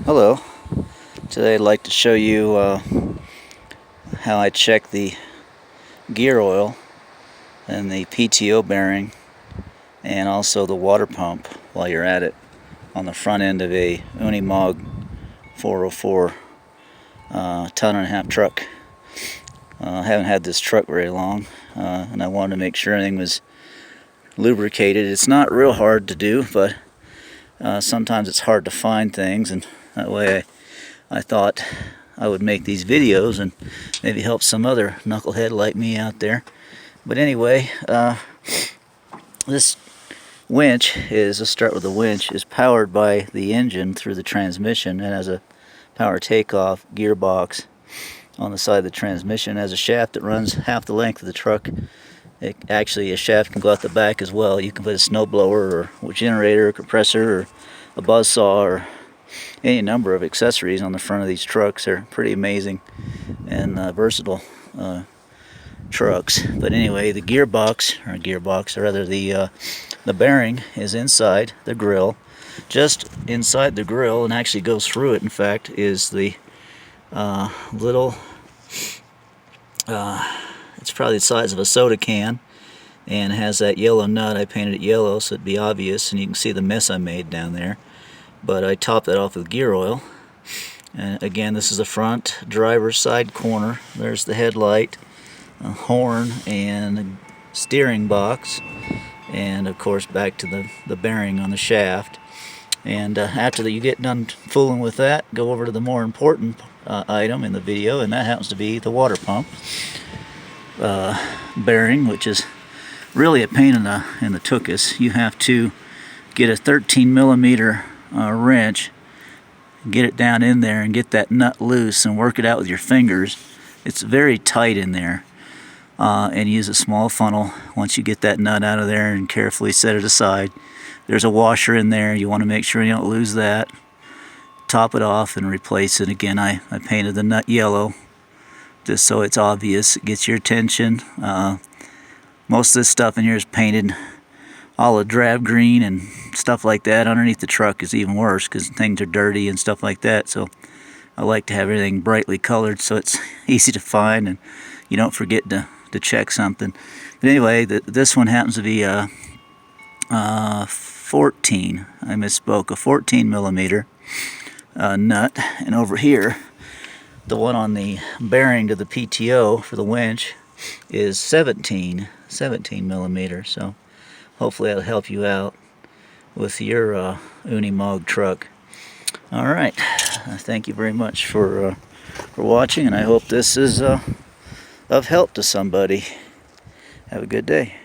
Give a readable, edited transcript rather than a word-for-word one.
Hello. Today I'd like to show you how I check the gear oil and the PTO bearing and also the water pump while you're at it on the front end of a UNIMOG 404 ton-and-a-half truck. I haven't had this truck very long and I wanted to make sure everything was lubricated. It's not real hard to do, but sometimes it's hard to find things, and that way I thought I would make these videos and maybe help some other knucklehead like me out there. But anyway, this winch let's start with the winch, is powered by the engine through the transmission and has a power takeoff gearbox on the side of the transmission. It has a shaft that runs half the length of the truck. Actually, a shaft can go out the back as well. You can put a snowblower or a generator, or compressor, or a buzzsaw, or any number of accessories on the front of these trucks. They're pretty amazing and versatile trucks. But anyway, the the bearing is inside the grill. Just inside the grill, and actually goes through it, in fact, is the little it's probably the size of a soda can, and has that yellow nut. I painted it yellow so it'd be obvious, and you can see the mess I made down there. But I topped that off with gear oil. And again, this is the front driver's side corner. There's the headlight, a horn, and a steering box, and of course back to the bearing on the shaft. And after you get done fooling with that, go over to the more important item in the video, and that happens to be the water pump bearing, which is really a pain in the tuchus. You have to get a 13 millimeter wrench, get it down in there and get that nut loose and work it out with your fingers. It's very tight in there, and use a small funnel. Once you get that nut out of there and carefully set it aside, there's a washer in there. You want to make sure you don't lose that. Top it off and replace it. Again, I painted the nut yellow just so it's obvious. It gets your attention. Most of this stuff in here is painted olive drab green and stuff like that. Underneath the truck is even worse because things are dirty and stuff like that. So I like to have everything brightly colored so it's easy to find and you don't forget to check something. But anyway, this one happens to be a 14 millimeter nut, and over here the one on the bearing to the PTO for the winch is 17 millimeter. So hopefully that'll help you out with your UNIMOG truck. All right, thank you very much for watching, and I hope this is of help to somebody. Have a good day.